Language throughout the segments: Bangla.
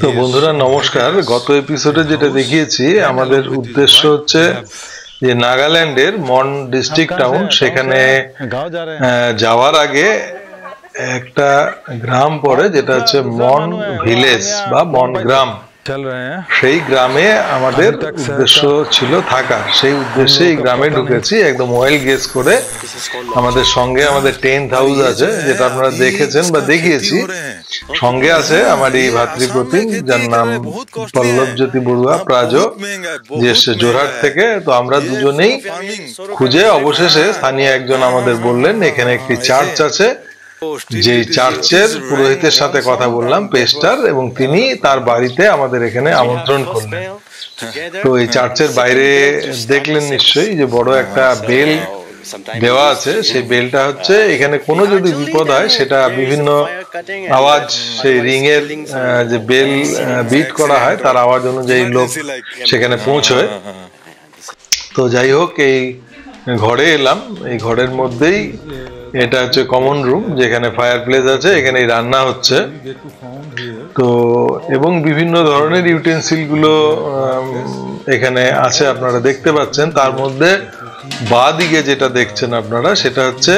তো বন্ধুরা নমস্কার। গত এপিসোডে যেটা দেখিয়েছি, আমাদের উদ্দেশ্য হচ্ছে যে নাগাল্যান্ডের মন ডিস্ট্রিক্ট টাউন, সেখানে যাওয়ার আগে একটা গ্রাম পড়ে যেটা হচ্ছে মন ভিলেজ বা মন গ্রাম। সেই গ্রামে আমাদের উদ্দেশ্য ছিল থাকার, সেই উদ্দেশ্যে এই গ্রামে ঢুকেছি একদম ওয়েল গেস করে। আমাদের সঙ্গে আমাদের টেন্ট হাউস আছে, যেটা আপনারা দেখেছেন বা দেখিয়েছি। সঙ্গে আছে আমার এই ভাতৃপ্রতিম, যার নাম পল্লবজ্যোতি বড়ুয়া প্রাজ, যে এসছে জোরহাট থেকে। তো আমরা দুজনেই খুঁজে অবশেষে স্থানীয় একজন আমাদের বললেন এখানে একটি চার্চ আছে, যে চার্চের পুরোহিতের সাথে কথা বললাম, পেস্টার, এবং তিনি তার বাড়িতে আমাদের এখানে আমন্ত্রণ করলেন। তো এই চার্চের বাইরে দেখলেন নিশ্চয়ই যে বড় একটা বেল দেওয়া আছে। সেই বেলটা হচ্ছে এখানে কোনো যদি বিপদ হয় সেটা বিভিন্ন আওয়াজ, সেই রিং এর যে বেল বিট করা হয় তার আওয়াজ অনুযায়ী লোক সেখানে পৌঁছয়। তো যাই হোক, এই ঘরে এলাম। এই ঘরের মধ্যেই এটা হচ্ছে কমন রুম, যেখানে ফায়ার প্লেস আছে, এখানেই রান্না হচ্ছে। তো এবং বিভিন্ন ধরনের ইউটেন্সিল গুলো এখানে আছে, আপনারা দেখতে পাচ্ছেন। তার মধ্যে বাঁ দিকে যেটা দেখছেন আপনারা, সেটা হচ্ছে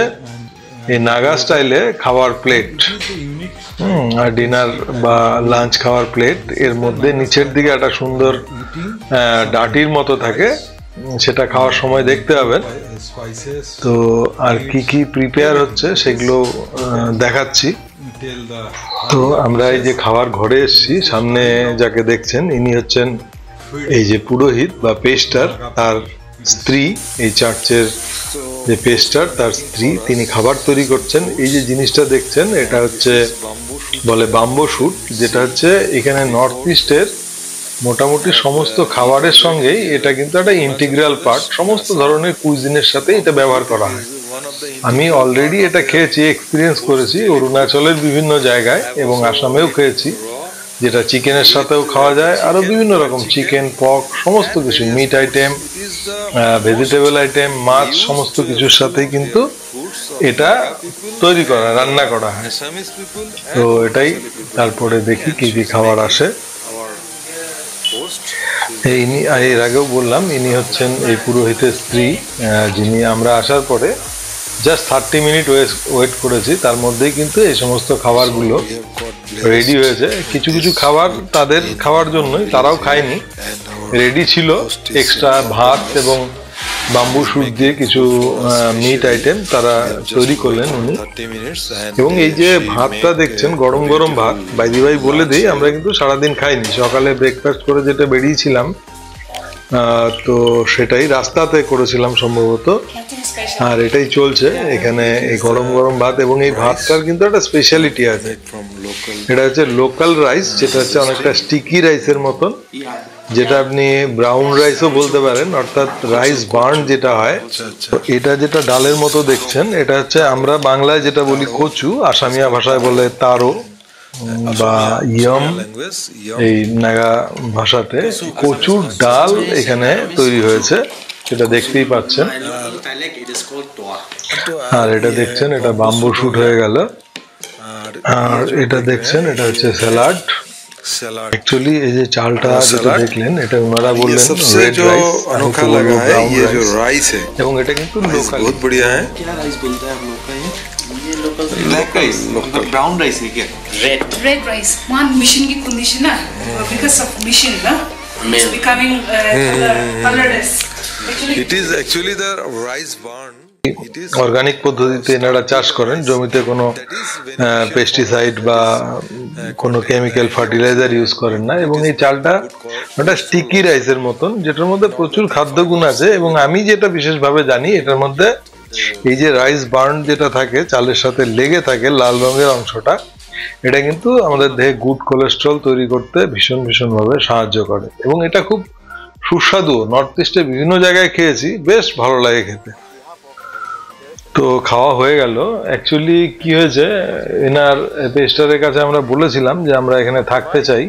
এই নাগা স্টাইলে খাওয়ার প্লেট, আর ডিনার বা লাঞ্চ খাওয়ার প্লেট। এর মধ্যে নিচের দিকে একটা সুন্দর ডাটির মতো থাকে, সেটা খাওয়ার সময় দেখতে পাবেন। তো আর কি কি প্রিপেয়ার হচ্ছে সেগুলো দেখাচ্ছি। তো আমরা এই যে খাওয়ার ঘরে এসেছি, সামনে যাকে দেখছেন ইনি হচ্ছেন এই যে পুরোহিত বা পেস্টার, তার স্ত্রী, এই চার্চের যে পেস্টার তার স্ত্রী, তিনি খাবার তৈরি করছেন। এই যে জিনিসটা দেখছেন এটা হচ্ছে বলে বাম্বো শুট, যেটা হচ্ছে এখানে নর্থ ইস্টের মোটামুটি সমস্ত খাবারের সঙ্গেই এটা কিন্তু একটা ইন্টিগ্রাল পার্ট। সমস্ত ধরনের কুইজিনের সাথে এটা ব্যবহার করা হয়। আমি অলরেডি এটা খেয়েছি, এক্সপিরিয়েন্স করেছি অরুণাচলের বিভিন্ন জায়গায় এবং আসামেও খেয়েছি, যেটা চিকেনের সাথেও খাওয়া যায়। আরো বিভিন্ন রকম চিকেন, পক, সমস্ত কিছু, মিট আইটেম, ভেজিটেবল আইটেম, মাছ, সমস্ত কিছুর সাথেই কিন্তু এটা তৈরি করা, রান্না করা হয়। তো এটাই, তারপরে দেখি কি কি খাবার আসে। ইনি এর আগেও বললাম, ইনি হচ্ছেন এই পুরোহিতের স্ত্রী, যিনি আমরা আসার পরে জাস্ট 30 মিনিট ওয়েট করেছি, তার মধ্যেই কিন্তু এই সমস্ত খাবারগুলো রেডি হয়েছে। কিছু কিছু খাবার তাদের খাওয়ার জন্যই, তারাও খায়নি, রেডি ছিল। এক্সট্রা ভাত এবং বাম্বু শুট দিয়ে কিছু মিট আইটেম তারা তৈরি করলেন উনি। এবং এই যে ভাতটা দেখছেন, গরম গরম ভাত, বাইদি ভাই বলে দিই, আমরা কিন্তু সারাদিন খাইনি, সকালে ব্রেকফাস্ট করে যেটা বেরিয়েছিলাম, তো সেটাই রাস্তাতে করেছিলাম সম্ভবত, আর এটাই চলছে এখানে, এই গরম গরম ভাত। এবং এই ভাতটার কিন্তু একটা স্পেশালিটি আছে, এটা হচ্ছে লোকাল রাইস, যেটা হচ্ছে অনেকটা স্টিকি রাইসের মতন, যেটা আপনি ব্রাউন রাইসও বলতে পারেন, অর্থাৎ রাইস বার্ন যেটা হয়। এটা যেটা ডালের মতো দেখছেন, এটা হচ্ছে আমরা বাংলায় যেটা বলি কচু, আসামিয়া ভাষায় বলে তারো বা ইয়ম, এই নাগা ভাষাতে কচুর ডাল এখানে তৈরি হয়েছে, সেটা দেখতেই পাচ্ছেন। আর এটা দেখছেন, এটা বাম্বু শুট হয়ে গেল। আর এটা দেখছেন, এটা হচ্ছে স্যালাড। एक्चुअली ये जो चालटा যেটা দেখলেন, এটা ওনারা বললেন রেড রাইস, अनोखा लगा है ये जो राइस है, এবং এটা কিন্তু লোকাল, बहुत बढ़िया है। क्या राइस बोलता है आप लोग का ये लोकल राइस, मतलब ब्राउन राइस है क्या? रेड राइस one mission की condition ना, because of mission ना, it's becoming colorless. It is actually the rice barn. Organic পদ্ধতিতে এনারা চাষ করেন, জমিতে কোনো পেস্টিসাইড বা কোনো কেমিক্যাল ফার্টিলাইজার ইউজ করেন না। এবং এই চালটা একটা স্টিকি রাইসের মতন, যেটার মধ্যে প্রচুর খাদ্যগুণ আছে। এবং আমি যেটা বিশেষভাবে জানি, এটার মধ্যে এই যে রাইস বার্ন যেটা থাকে, চালের সাথে লেগে থাকে লাল রঙের অংশটা, এটা কিন্তু আমাদের দেহে গুড কোলেস্ট্রল তৈরি করতে ভীষণ ভীষণভাবে সাহায্য করে। এবং এটা খুব সুস্বাদু, নর্থ ইস্টে বিভিন্ন জায়গায় খেয়েছি, বেশ ভালো লাগে খেতে। তো খাওয়া হয়ে গেল। অ্যাকচুয়ালি কি হয়েছে, এনার পেস্টারের কাছে আমরা বলেছিলাম যে আমরা এখানে থাকতে চাই।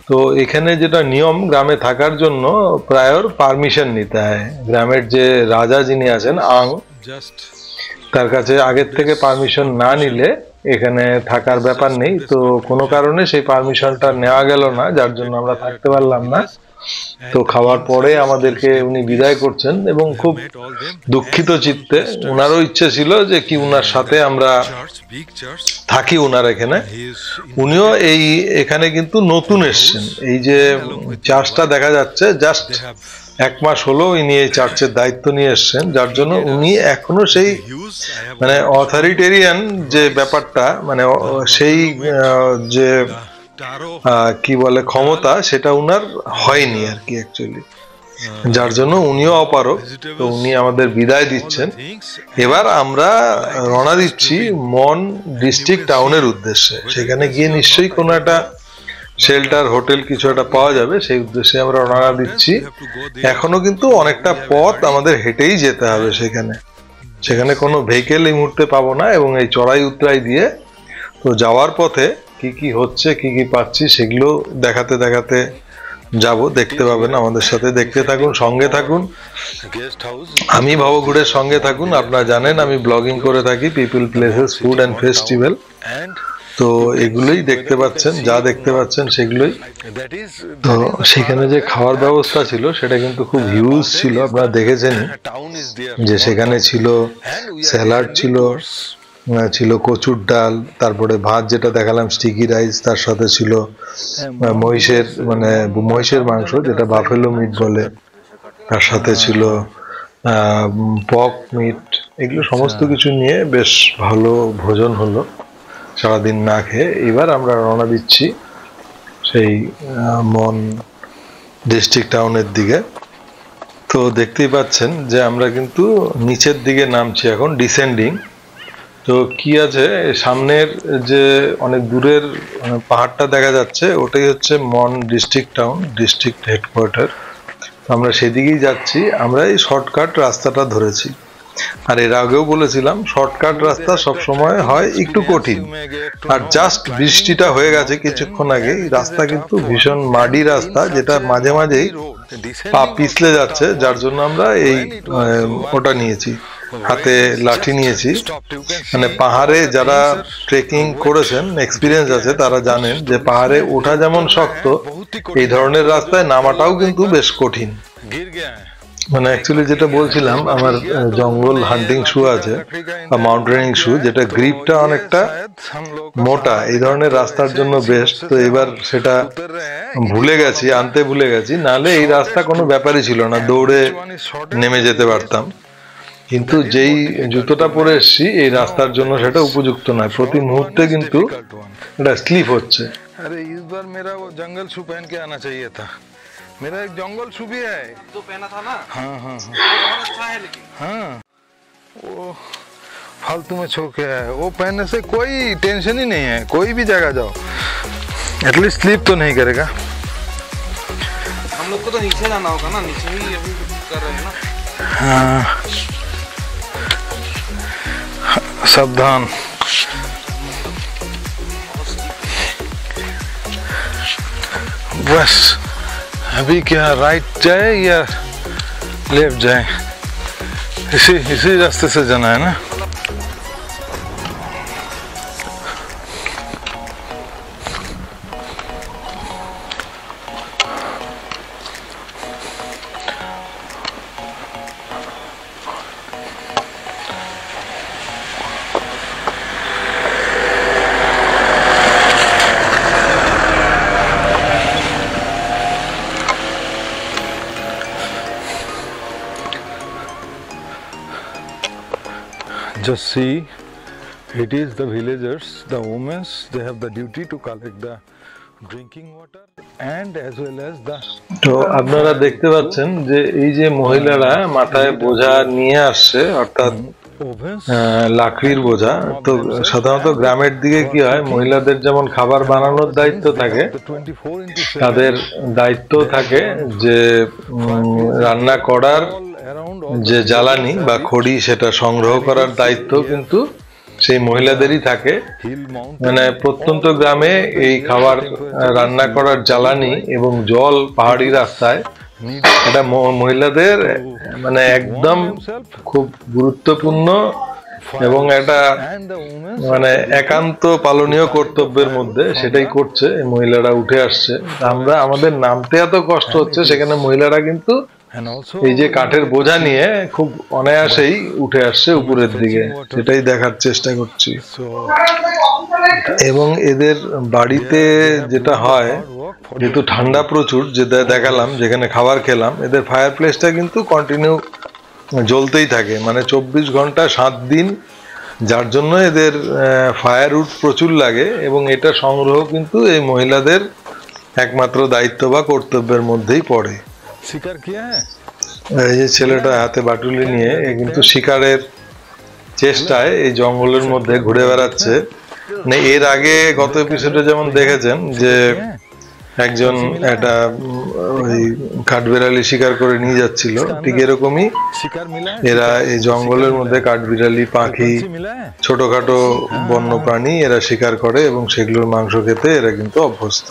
তো এখানে যেটা নিয়ম, গ্রামে থাকার জন্য প্রায়র পারমিশন নিতে হয়। গ্রামের যে রাজা যিনি আছেন আং, তার কাছে আগের থেকে পারমিশন না নিলে এখানে থাকার ব্যাপার নেই, তো কোনো কারণে সেই পারমিশনটা নেওয়া গেল না, যার জন্য আমরা থাকতে পারলাম না। তো খাওয়ার পরে আমাদেরকে উনি বিদায় করছেন এবং খুব দুঃখিত চিত্তে, উনারও ইচ্ছে ছিল যে কি উনার সাথে আমরা থাকি উনার এখানে। উনিও এখানে কিন্তু নতুন এসছেন, এই যে চার্চটা দেখা যাচ্ছে জাস্ট 1 মাস হলো ইনি এই চার্চের দায়িত্ব নিয়ে এসছেন, যার জন্য উনি এখনো সেই মানে অথরিটেরিয়ান যে ব্যাপারটা, মানে সেই যে কি বলে ক্ষমতা, সেটা উনার হয়নি আর কি অ্যাকচুয়ালি, যার জন্য উনিও অপারক। তো উনি আমাদের বিদায় দিচ্ছেন। এবার আমরা রওনা দিচ্ছি মন ডিস্ট্রিক্ট টাউনের উদ্দেশ্যে। সেখানে গিয়ে নিশ্চয়ই কোনো একটা শেল্টার হোটেল কিছু একটা পাওয়া যাবে, সেই উদ্দেশ্যে আমরা রওনা দিচ্ছি। এখনো কিন্তু অনেকটা পথ আমাদের হেঁটেই যেতে হবে সেখানে কোনো ভেহিকেল এই মুহূর্তে পাবো না, এবং এই চড়াই উতরাই দিয়ে তো যাওয়ার পথে কি কি হচ্ছে, কি কি পাচ্ছি, সেগুলো দেখাতে দেখাতে যাব, দেখতে পাবেন আমাদের সাথে। দেখতে থাকুন, সঙ্গে থাকুন, আমি ভবঘুরের সঙ্গে থাকুন। আপনারা জানেন আমি ব্লগিং করে থাকি, people, places, food and festival. তো এগুলোই দেখতে পাচ্ছেন, যা দেখতে পাচ্ছেন সেগুলোই। তো সেখানে যে খাওয়ার ব্যবস্থা ছিল সেটা কিন্তু খুব হিউজ ছিল, আপনারা দেখেছেন যে সেখানে ছিল স্যালাড, ছিল কচুর ডাল, তারপরে ভাত যেটা দেখালাম স্টিকি রাইস, তার সাথে ছিল মহিষের মাংস যেটা বাফেলো মিট বলে, তার সাথে ছিল পক মিট। এগুলো সমস্ত কিছু নিয়ে বেশ ভালো ভোজন হলো সারাদিন না খেয়ে। এবার আমরা রওনা দিচ্ছি সেই মন ডিস্ট্রিক্ট টাউনের দিকে। তো দেখতেই পাচ্ছেন যে আমরা কিন্তু নিচের দিকে নামছি এখন, ডিসেন্ডিং। তো কি আছে সামনের যে অনেক দূরের পাহাড়টা দেখা যাচ্ছে, ওটাই হচ্ছে মন ডিস্ট্রিক্ট টাউন, ডিস্ট্রিক্ট হেডকোয়ার্টার। আমরা সেদিকেই যাচ্ছি। আমরা এই শর্টকাট রাস্তাটা ধরেছি, আর এর আগেও বলেছিলাম শর্টকাট রাস্তা সবসময় হয় একটু কঠিন। আর জাস্ট বৃষ্টিটা হয়ে গেছে কিছুক্ষণ আগে, রাস্তা কিন্তু ভীষণ মাটি রাস্তা, যেটা মাঝে মাঝেই পা পিছলে যাচ্ছে, যার জন্য আমরা এই ওটা নিয়েছি, হাতে লাঠি নিয়েছি। মানে পাহাড়ে যারা ট্রেকিং করেছেন, এক্সপিরিয়েন্স আছে, তারা জানেন যে পাহাড়ে ওঠা যেমন শক্ত, এই ধরনের রাস্তায় নামাটাও কিন্তু বেশ কঠিন। মানে অ্যাকচুয়ালি যেটা বলছিলাম, আমার জঙ্গল হান্টিং শু আছে বা মাউন্টেনিং শু, যেটা গ্রিপটা অনেকটা মোটা, এই ধরনের রাস্তার জন্য বেস্ট। তো এবার সেটা আনতে ভুলে গেছি, নাহলে এই রাস্তা কোনো ব্যাপারই ছিল না, দৌড়ে নেমে যেতে পারতাম। কিন্তু যেই জুতোটা পরে এসছি এই রাস্তার জন্য সেটা উপযুক্ত নয়, প্রতি মুহূর্তে কিন্তু এটা স্লিপ হচ্ছে। अरे इस बार मेरा वो जंगल शू पहन के आना चाहिए था। मेरा एक जंगल शू भी है, तो पहना था ना। हाँ हाँ हाँ, बहुत अच्छा है लेकिन। हाँ, वो फालतू में छो के है, वो पहनने से कोई टेंशन ही नहीं है, कोई भी जगह जाओ एटलीस्ट स्लीप तो नहीं करेगा। हम लोग को तो नीचे जाना होगा ना, नीचे ही अभी कर रहे हैं ना। हाँ, सावधान। बस अभी क्या राइट जाए या लेफ्ट जाए, इसी रास्ते से जाना है ना। Just see, it is the villagers, the women, they have the duty to collect the drinking water and as well as the। তো আপনারা দেখতে পাচ্ছেন যে এই যে মহিলারা মাথায় বোঝা নিয়ে আসছে, অর্থাৎ লাকড়ির বোঝা। তো সাধারণত গ্রামের দিকে কি হয়, মহিলাদের যেমন খাবার বানানোর দায়িত্ব থাকে, তাদের দায়িত্ব থাকে যে রান্না করার যে জ্বালানি বা খড়ি সেটা সংগ্রহ করার দায়িত্ব কিন্তু সেই মহিলাদেরই থাকে। মানে প্রত্যন্ত গ্রামে এই খাবার রান্না করার জ্বালানি এবং জল পাহাড়ি রাস্তায়, এটা মহিলাদের মানে একদম খুব গুরুত্বপূর্ণ এবং এটা মানে একান্ত পালনীয় কর্তব্যের মধ্যে সেটাই করছে, এই মহিলারা উঠে আসছে। আমরা আমাদের নামতে এত কষ্ট হচ্ছে, সেখানে মহিলারা কিন্তু এই যে কাঠের বোঝা নিয়ে খুব অনায়াসেই উঠে আসছে উপরের দিকে, সেটাই দেখার চেষ্টা করছি। এবং এদের বাড়িতে যেটা হয়, যেহেতু ঠান্ডা প্রচুর, যেটা দেখালাম যেখানে খাবার খেলাম, এদের ফায়ার প্লেসটা কিন্তু কন্টিনিউ জ্বলতেই থাকে, মানে 24 ঘন্টা 7 দিন, যার জন্য এদের ফায়ারউড প্রচুর লাগে। এবং এটা সংগ্রহ কিন্তু এই মহিলাদের একমাত্র দায়িত্ব বা কর্তব্যের মধ্যেই পড়ে। শিকার কি এই যে ছেলেটা হাতে বাটুলি নিয়ে কিন্তু শিকারের চেষ্টায় এই জঙ্গলের মধ্যে ঘুরে বেড়াচ্ছে। মানে এর আগে গত এপিসোডে যেমন দেখেছেন যে একজন একটা ওই কাঠবিড়ালি শিকার করে নিয়ে যাচ্ছিল, ঠিক এরকমই এরা এই জঙ্গলের মধ্যে কাঠবিড়ালি, পাখি, ছোটখাটো বন্য প্রাণী এরা শিকার করে এবং সেগুলোর মাংস খেতে এরা কিন্তু অভ্যস্ত।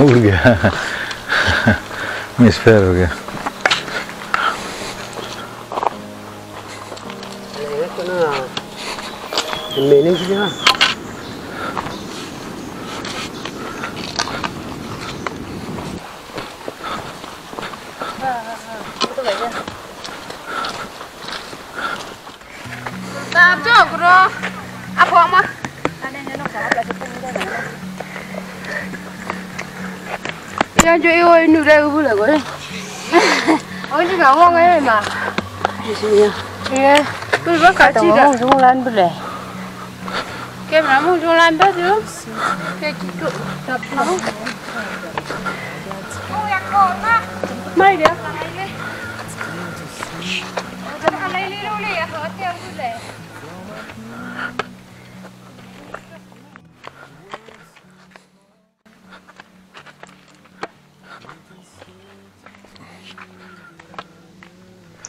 उड़ गया, मिसफायर हो गया। Yang cuy oi nu dah ubu lah kau. Oh ni kau orang ni mah. Iya. Iya. Tu bakal ciri. Tahu orang jualan boleh. Kau mana jualan dah tu? Kau gitu. Tak tahu. Oh yang kau nak. Mai dia. Kalau lele lele ya, hati aku boleh.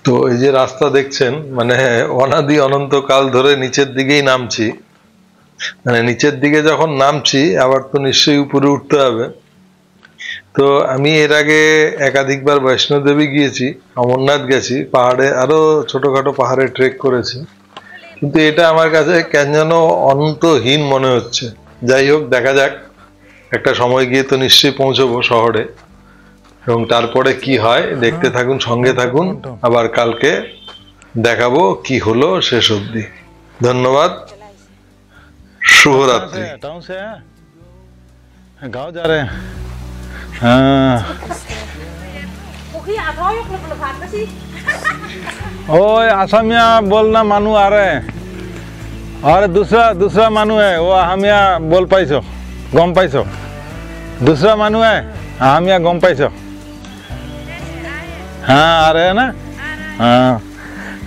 তো এই যে রাস্তা দেখছেন, মানে অনাদি অনন্তকাল ধরে নিচের দিকেই নামছি। মানে নিচের দিকে যখন নামছি আবার তো নিশ্চয়ই উপরে উঠতে হবে। তো আমি এর আগে একাধিকবার বৈষ্ণোদেবী গিয়েছি, অমরনাথ গেছি, পাহাড়ে আরো ছোটখাটো পাহাড়ে ট্রেক করেছি, কিন্তু এটা আমার কাছে কেন যেন অন্তহীন মনে হচ্ছে। যাই হোক, দেখা যাক, একটা সময় গিয়ে তো নিশ্চয়ই পৌঁছবো শহরে, এবং তারপরে কি হয় দেখতে থাকুন, সঙ্গে থাকুন। আবার কালকে দেখাবো কি হলো শেষ অবধি। ধন্যবাদ, শুভরাত্রি। टाउन से है, गाँव जा रहे हैं। हाँ। ओए असमिया बोलना मानू आ रहे हैं, और दूसरा मानू है वो हम यहाँ बोल पाइसो, गम पाइसो। दूसरा मानू है हम यहाँ गम पाइसो। हाँ आ रहे हैं ना? हाँ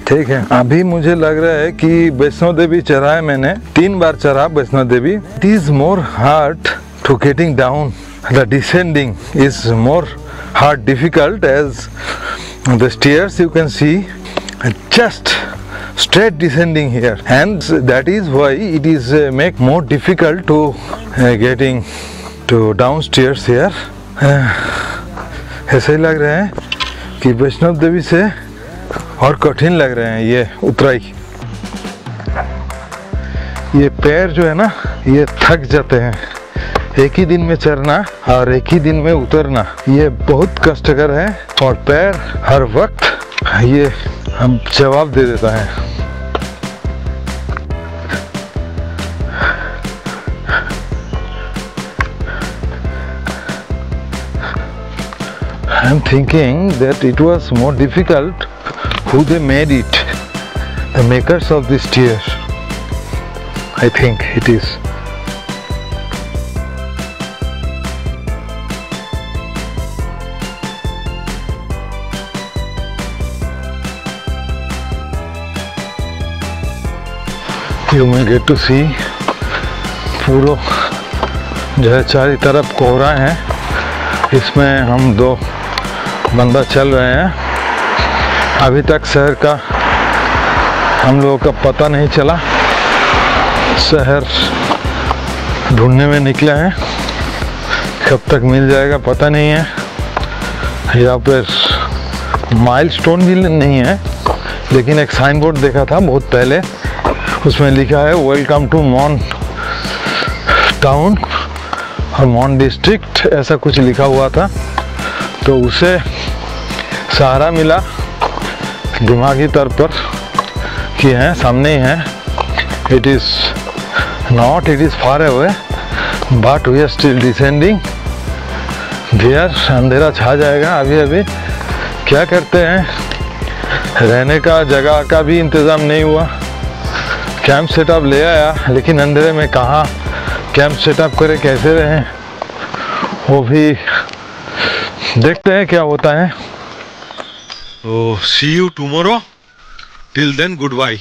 ठीक है। अभी मुझे लग रहा है कि वैष्णो देवी चढ़ा है मैंने, 3 बार चढ़ा Vaishno Devi. It is more hard to getting down, the descending is more hard difficult as the stairs you can see just straight descending here, and that is why it is make more difficult to getting to downstairs here। ऐसे ही लग रहा है कि वैष्णो देवी से और कठिन लग रहे हैं ये उतराई। ये पैर जो है ना, ये थक जाते हैं। एक ही दिन में चढ़ना और एक ही दिन में उतरना, ये बहुत कष्टकर है, और पैर हर वक्त ये हम जवाब दे देता है। I'm thinking that it was more difficult who they made it, the makers of this stair. I think it is. You may get to see पूरा जो है चारों तरफ कोहरा है, इसमें हम 2 बंदा चल रहे हैं। अभी तक शहर का हम लोगों का पता नहीं चला, शहर ढूंढने में निकले हैं, कब तक मिल जाएगा पता नहीं है। यहाँ पर माइलस्टोन भी नहीं है, लेकिन एक साइन बोर्ड देखा था बहुत पहले, उसमें लिखा है वेलकम टू मॉन टाउन और मॉन डिस्ट्रिक्ट, ऐसा कुछ लिखा हुआ था। तो उसे सहारा मिला दिमागी तौर पर कि हैं सामने ही है। It is far away but we are still descending there. अंधेरा छा जाएगा अभी अभी। क्या करते हैं, रहने का जगह का भी इंतज़ाम नहीं हुआ। कैंप सेटअप ले आया, लेकिन अंधेरे में कहाँ कैंप सेटअप करे, कैसे रहें, वो भी देखते हैं क्या होता है। तो see you tomorrow, till then good bye.